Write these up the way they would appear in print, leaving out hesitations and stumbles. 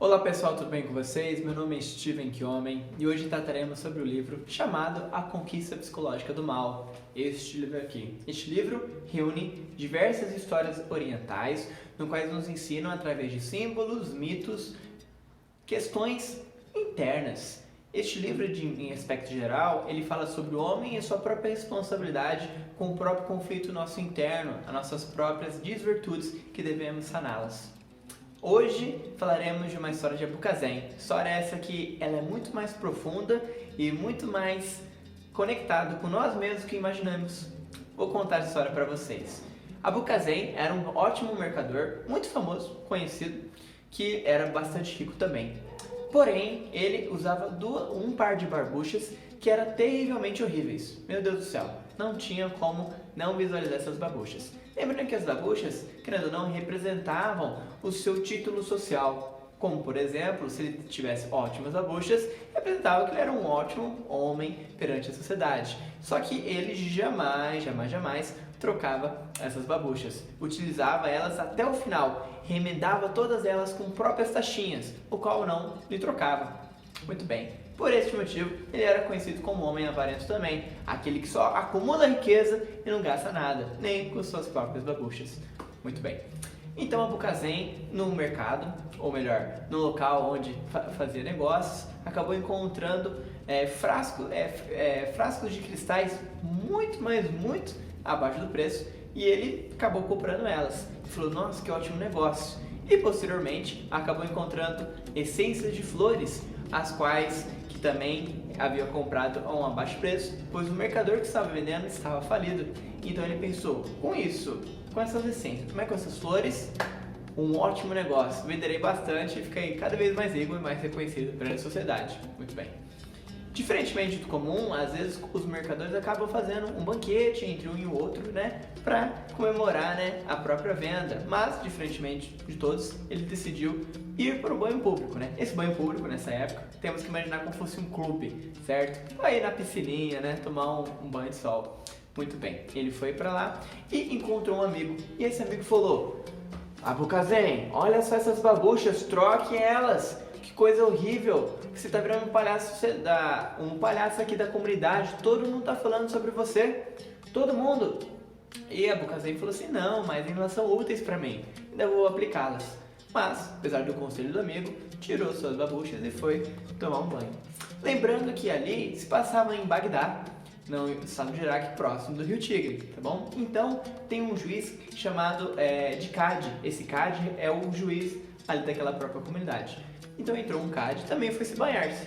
Olá pessoal, tudo bem com vocês? Meu nome é Steven Kiomen e hoje trataremos sobre o livro chamado A Conquista Psicológica do Mal. Este livro aqui. Este livro reúne diversas histórias orientais, no quais nos ensinam através de símbolos, mitos, questões internas. Este livro, em aspecto geral, ele fala sobre o homem e sua própria responsabilidade com o próprio conflito nosso interno, as nossas próprias desvirtudes que devemos saná-las. Hoje falaremos de uma história de Abu Kazen. História essa que ela é muito mais profunda e muito mais conectada com nós mesmos que imaginamos. Vou contar essa história para vocês. Abu Kazen era um ótimo mercador, muito famoso, conhecido, que era bastante rico também. Porém, ele usava um par de barbuchas que eram terrivelmente horríveis. Meu Deus do céu, não tinha como não visualizar essas barbuchas. Lembrando que as babuchas, querendo ou não, representavam o seu título social. Como, por exemplo, se ele tivesse ótimas babuchas, representava que ele era um ótimo homem perante a sociedade. Só que ele jamais trocava essas babuchas. Utilizava elas até o final, remendava todas elas com próprias taxinhas, o qual não lhe trocava. Muito bem. Por este motivo, ele era conhecido como homem avarento também, aquele que só acumula riqueza e não gasta nada, nem com suas próprias babuchas. Muito bem. Então Abu Kazen, no mercado, ou melhor, no local onde fazia negócios, acabou encontrando frascos de cristais muito abaixo do preço, e ele acabou comprando elas. Ele falou, nossa, que ótimo negócio. E posteriormente acabou encontrando essências de flores, as quais que também havia comprado a um baixo preço, pois o mercador que estava vendendo estava falido. Então ele pensou, com essas essências, como é com essas flores, um ótimo negócio, venderei bastante e ficarei cada vez mais rico e mais reconhecido pela sociedade. Muito bem. Diferentemente do comum, às vezes os mercadores acabam fazendo um banquete entre um e o outro, né, para comemorar, né, a própria venda. Mas, diferentemente de todos, ele decidiu ir para o banho público, né? Esse banho público, nessa época, temos que imaginar como fosse um clube, certo? Para ir na piscininha, né, tomar um banho de sol. Muito bem, ele foi para lá e encontrou um amigo. E esse amigo falou, Abu Kazen, olha só essas babuchas, troque elas. Que coisa horrível, você tá virando um palhaço aqui da comunidade, todo mundo tá falando sobre você, todo mundo. E Abu Kazen falou assim, não, mas elas são úteis para mim, ainda vou aplicá-las. Mas, apesar do conselho do amigo, tirou suas babuchas e foi tomar um banho. Lembrando que ali se passava em Bagdá, no estado de Iraque, próximo do Rio Tigre, tá bom? Então, tem um juiz chamado de Cade. Esse Cade é o juiz ali daquela própria comunidade. Então entrou um Cade, também foi se banhar-se.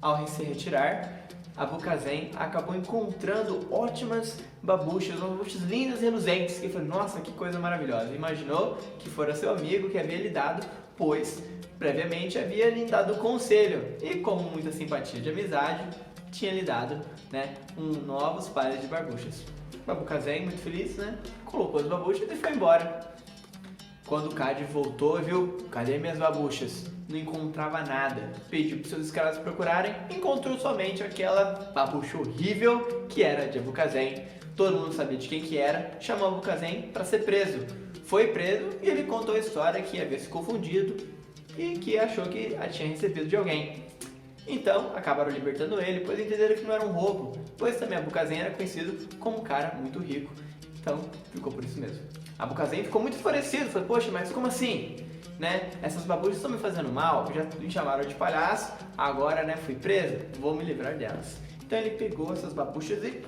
Ao se retirar, Abu Kazen acabou encontrando ótimas babuchas lindas e reluzentes, que ele falou, nossa, que coisa maravilhosa. Imaginou que fora seu amigo que havia lhe dado, pois previamente havia lhe dado conselho. E com muita simpatia de amizade, tinha lhe dado, né, novos pares de barbuchas. Abu Kazen, muito feliz, né, colocou as babuchas e foi embora. Quando o Cade voltou, viu, cadê minhas babuchas? Não encontrava nada. Pediu para seus escravos procurarem, encontrou somente aquela babucha horrível que era de Abu Kazen. Todo mundo sabia de quem que era, chamou Abu Kazen para ser preso. Foi preso e ele contou a história que havia se confundido e que achou que a tinha recebido de alguém. Então, acabaram libertando ele, pois entenderam que não era um roubo, pois também Abu Kazen era conhecido como um cara muito rico. Então, ficou por isso mesmo. Abu Kazen ficou muito enfurecido, falou, poxa, mas como assim? Né? Essas babuchas estão me fazendo mal, já me chamaram de palhaço, agora, né, fui preso, vou me livrar delas. Então ele pegou essas babuchas e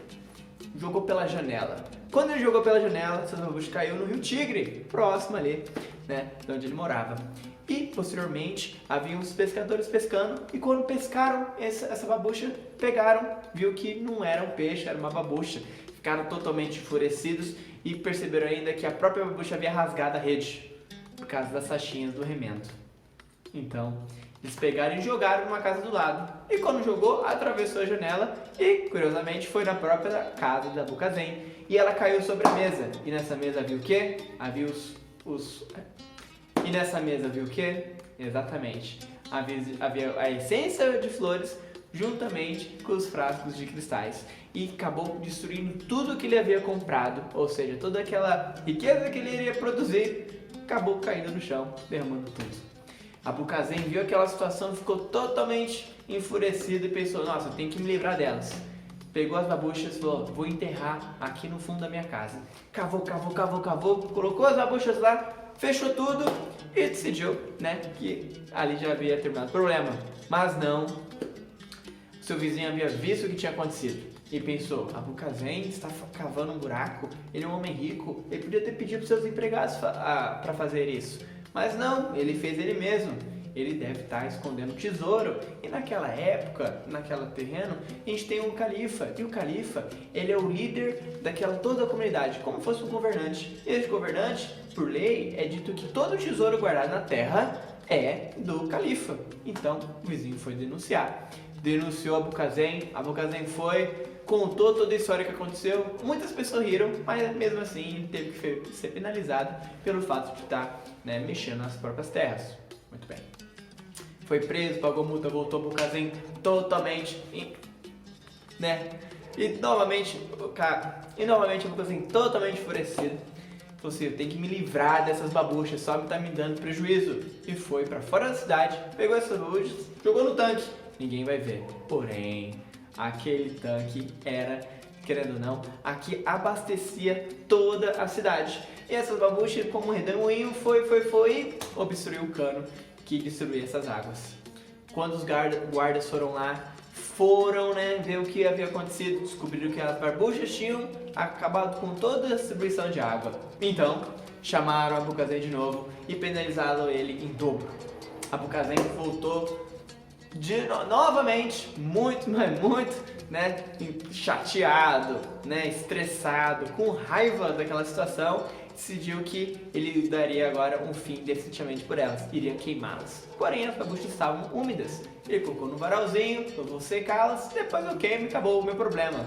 jogou pela janela. Quando ele jogou pela janela, essas babuchas caiu no Rio Tigre, próximo ali, né, de onde ele morava. E, posteriormente, havia uns pescadores pescando, e quando pescaram essa babucha, pegaram, viu que não era um peixe, era uma babucha. Ficaram totalmente enfurecidos e perceberam ainda que a própria babucha havia rasgado a rede, por causa das sachinhas do remendo. Então, eles pegaram e jogaram numa casa do lado. E quando jogou, atravessou a janela e, curiosamente, foi na própria casa da Abu Kazen. E ela caiu sobre a mesa. E nessa mesa havia o quê? E nessa mesa havia o quê? Exatamente. Havia a essência de flores juntamente com os frascos de cristais. E acabou destruindo tudo que ele havia comprado. Ou seja, toda aquela riqueza que ele iria produzir acabou caindo no chão, derramando tudo. Abucazen viu aquela situação, ficou totalmente enfurecido e pensou, nossa, eu tenho que me livrar delas. Pegou as babuchas e falou, vou enterrar aqui no fundo da minha casa. Cavou, colocou as babuchas lá, fechou tudo e decidiu, né, que ali já havia terminado o problema. Mas não, seu vizinho havia visto o que tinha acontecido e pensou, Abucazen está cavando um buraco, ele é um homem rico, ele podia ter pedido para seus empregados para fazer isso. Mas não, ele fez ele mesmo. Ele deve estar escondendo tesouro. E naquela época, naquele terreno, a gente tem um califa. E o califa, ele é o líder daquela toda a comunidade, como fosse um governante. E esse governante, por lei, é dito que todo o tesouro guardado na terra é do califa. Então, o vizinho foi denunciar. Denunciou Abucazen foi, contou toda a história que aconteceu. Muitas pessoas riram, mas mesmo assim teve que ser penalizado pelo fato de estar, né, mexendo nas próprias terras. Muito bem. Foi preso, pagou multa, voltou pro Abucazen totalmente, né? E novamente o Abucazen totalmente enfurecido. Falou assim, eu tenho que me livrar dessas babuchas, só tá me dando prejuízo. E foi pra fora da cidade, pegou essas babuchas, jogou no tanque. Ninguém vai ver. Porém, aquele tanque era, querendo ou não, aqui abastecia toda a cidade. E essas babuchas, como um redemoinho, foi e obstruiu o cano que destruía essas águas. Quando os guardas foram lá, né, ver o que havia acontecido, descobriram que as babuchas tinham acabado com toda a distribuição de água. Então, chamaram Abucazen de novo e penalizaram ele em dobro. Abucazen voltou novamente, muito, né, chateado, né, estressado, com raiva daquela situação, decidiu que ele daria agora um fim definitivamente por elas, iria queimá-las. Porém, as babuchas estavam úmidas. Ele colocou no varalzinho, eu vou secá-las, depois eu queimo e acabou o meu problema.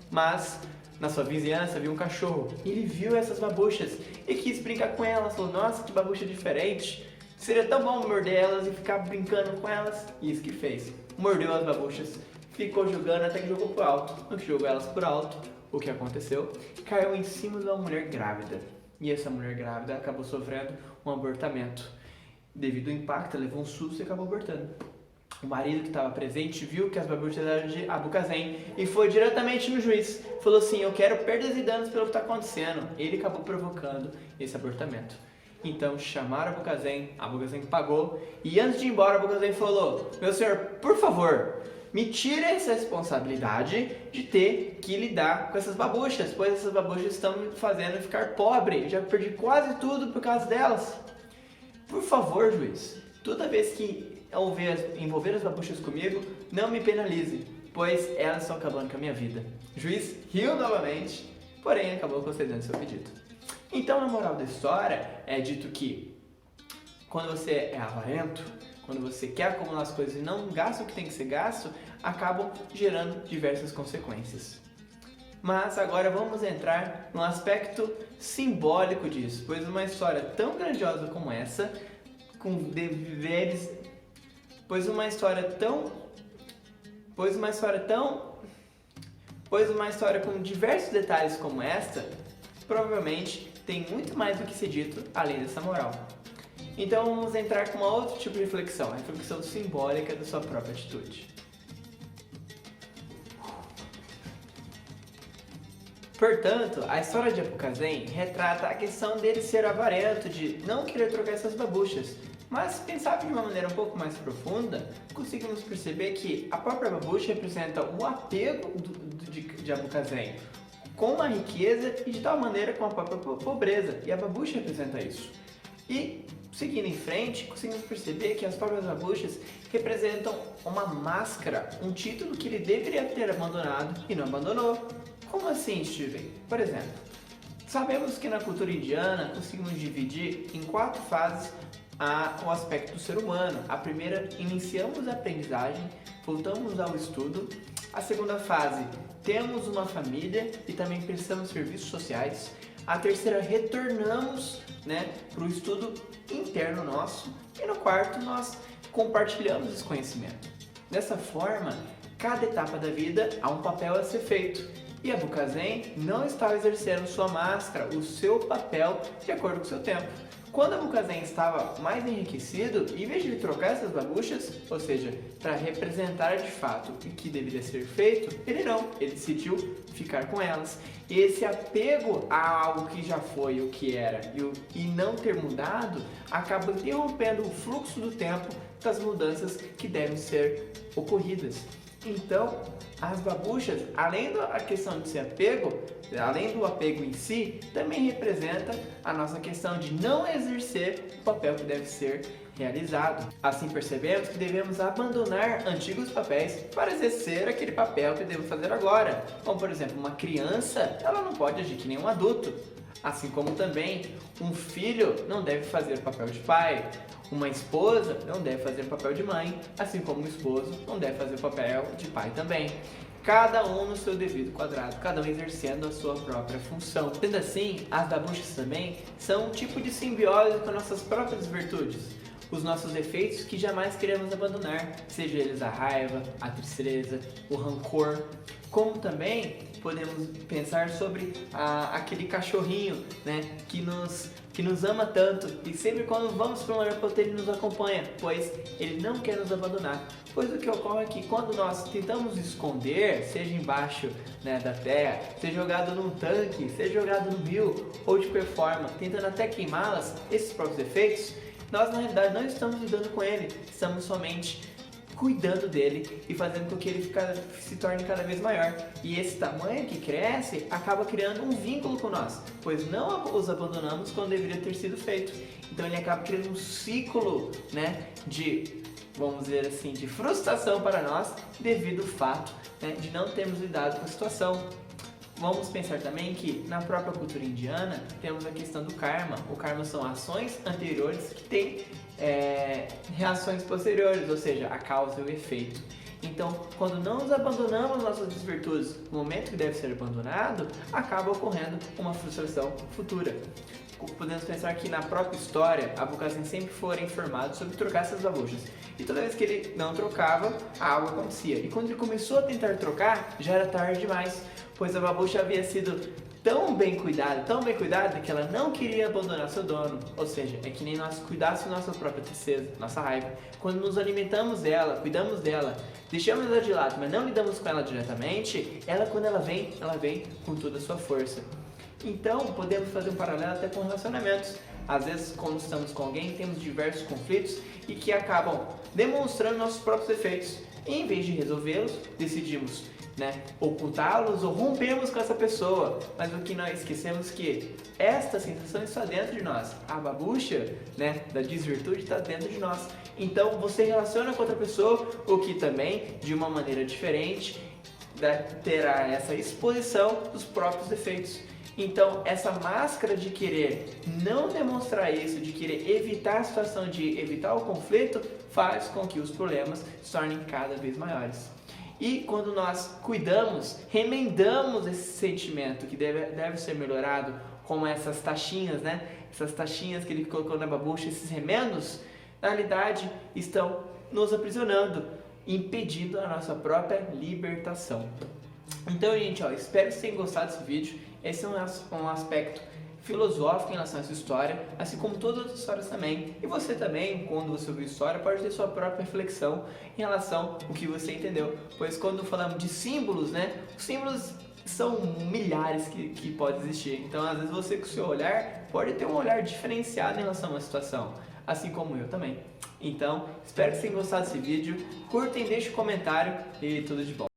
Mas na sua vizinhança viu um cachorro. Ele viu essas babuchas e quis brincar com elas. Falou, nossa, que babucha diferente. Seria tão bom morder elas e ficar brincando com elas. E isso que fez. Mordeu as babuchas, ficou jogando até que jogou pro alto. No que jogou elas pro alto, o que aconteceu? Caiu em cima de uma mulher grávida. E essa mulher grávida acabou sofrendo um abortamento. Devido ao impacto, ela levou um susto e acabou abortando. O marido que estava presente viu que as babuchas eram de Abucazen e foi diretamente no juiz. Falou assim, eu quero perdas e danos pelo que está acontecendo. Ele acabou provocando esse abortamento. Então chamaram Abucazen pagou e antes de ir embora Abucazen falou, meu senhor, por favor, me tire essa responsabilidade de ter que lidar com essas babuchas, pois essas babuchas estão me fazendo ficar pobre, já perdi quase tudo por causa delas. Por favor, juiz, toda vez que envolver as babuchas comigo, não me penalize, pois elas estão acabando com a minha vida. O juiz riu novamente, porém acabou concedendo seu pedido. Então, a moral da história é dito que quando você é avarento, quando você quer acumular as coisas e não gasta o que tem que ser gasto, acabam gerando diversas consequências. Mas agora vamos entrar no aspecto simbólico disso, pois uma história tão grandiosa como essa, com deveres, pois uma história com diversos detalhes como esta, provavelmente tem muito mais do que ser dito além dessa moral. Então vamos entrar com uma outro tipo de reflexão, a reflexão simbólica da sua própria atitude. Portanto, a história de Abucazen retrata a questão dele ser avarento, de não querer trocar essas babuchas. Mas, se pensar de uma maneira um pouco mais profunda, conseguimos perceber que a própria babucha representa o apego de Abucazen com a riqueza e de tal maneira com a própria pobreza. E a babucha representa isso. E, seguindo em frente, conseguimos perceber que as próprias babuchas representam uma máscara, um título que ele deveria ter abandonado e não abandonou. Como assim, Steven? Por exemplo, sabemos que na cultura indiana conseguimos dividir em 4 fases o aspecto do ser humano. A primeira, iniciamos a aprendizagem, voltamos ao estudo. A segunda fase, temos uma família e também prestamos serviços sociais. A terceira, retornamos, para o estudo interno nosso. E no quarto, nós compartilhamos esse conhecimento. Dessa forma, cada etapa da vida há um papel a ser feito. E Abucazen não estava exercendo sua máscara, o seu papel, de acordo com o seu tempo. Quando Abucazen estava mais enriquecido, em vez de ele trocar essas babuchas, ou seja, para representar de fato o que deveria ser feito, ele decidiu ficar com elas. E esse apego a algo que já foi o que era e não ter mudado, acaba interrompendo o fluxo do tempo das mudanças que devem ser ocorridas. Então, as babuchas, além da questão de ser apego, além do apego em si, também representa a nossa questão de não exercer o papel que deve ser realizado. Assim percebemos que devemos abandonar antigos papéis para exercer aquele papel que devemos fazer agora. Como por exemplo, uma criança, ela não pode agir que nem um adulto. Assim como também um filho não deve fazer o papel de pai, uma esposa não deve fazer o papel de mãe, assim como um esposo não deve fazer o papel de pai também. Cada um no seu devido quadrado, cada um exercendo a sua própria função. Sendo assim, as babuchas também são um tipo de simbiose com nossas próprias virtudes, os nossos defeitos que jamais queremos abandonar, seja eles a raiva, a tristeza, o rancor, como também podemos pensar sobre aquele cachorrinho, né, que nos ama tanto e sempre quando vamos para um aeroporto ele nos acompanha, pois ele não quer nos abandonar. Pois o que ocorre é que quando nós tentamos esconder, seja embaixo, né, da terra, seja jogado num tanque, seja jogado no rio ou de qualquer forma, tentando até queimá-las, esses próprios defeitos, nós na realidade não estamos lidando com ele, estamos somente cuidando dele e fazendo com que ele se torne cada vez maior. E esse tamanho que cresce acaba criando um vínculo com nós, pois não os abandonamos quando deveria ter sido feito. Então ele acaba criando um ciclo, né, de, vamos dizer assim, de frustração para nós devido ao fato, né, de não termos lidado com a situação. Vamos pensar também que na própria cultura indiana temos a questão do karma. O karma são ações anteriores que têm reações posteriores, ou seja, a causa e o efeito. Então, quando não nos abandonamos nossas desvirtudes no momento que deve ser abandonado, acaba ocorrendo uma frustração futura. Podemos pensar que na própria história, Abucazen sempre foi informado sobre trocar essas babuchas. E toda vez que ele não trocava, algo acontecia. E quando ele começou a tentar trocar, já era tarde demais, pois a babucha havia sido tão bem cuidada que ela não queria abandonar seu dono. Ou seja, é que nem nós cuidássemos nossa própria tristeza, nossa raiva. Quando nos alimentamos dela, cuidamos dela, deixamos ela de lado, mas não lidamos com ela diretamente, ela quando ela vem com toda a sua força. Então, podemos fazer um paralelo até com relacionamentos. Às vezes, quando estamos com alguém, temos diversos conflitos e que acabam demonstrando nossos próprios defeitos. E em vez de resolvê-los, decidimos, né, ocultá-los ou rompemos com essa pessoa. Mas o que nós esquecemos que esta sensação está dentro de nós. A babucha, né, da desvirtude está dentro de nós. Então, você relaciona com outra pessoa, o que também, de uma maneira diferente, terá essa exposição dos próprios defeitos. Então, essa máscara de querer não demonstrar isso, de querer evitar a situação, de evitar o conflito, faz com que os problemas se tornem cada vez maiores. E quando nós cuidamos, remendamos esse sentimento que deve ser melhorado, como essas taxinhas, né? Essas taxinhas que ele colocou na babucha, esses remendos, na realidade estão nos aprisionando, impedindo a nossa própria libertação. Então, gente, espero que vocês tenham gostado desse vídeo. Esse é um aspecto filosófico em relação a essa história, assim como todas as outras histórias também. E você também, quando você ouvir história, pode ter sua própria reflexão em relação ao que você entendeu. Pois quando falamos de símbolos, né, os símbolos são milhares que podem existir. Então, às vezes você com o seu olhar pode ter um olhar diferenciado em relação a uma situação, assim como eu também. Então, espero que vocês tenham gostado desse vídeo. Curtem, deixem um comentário e tudo de bom.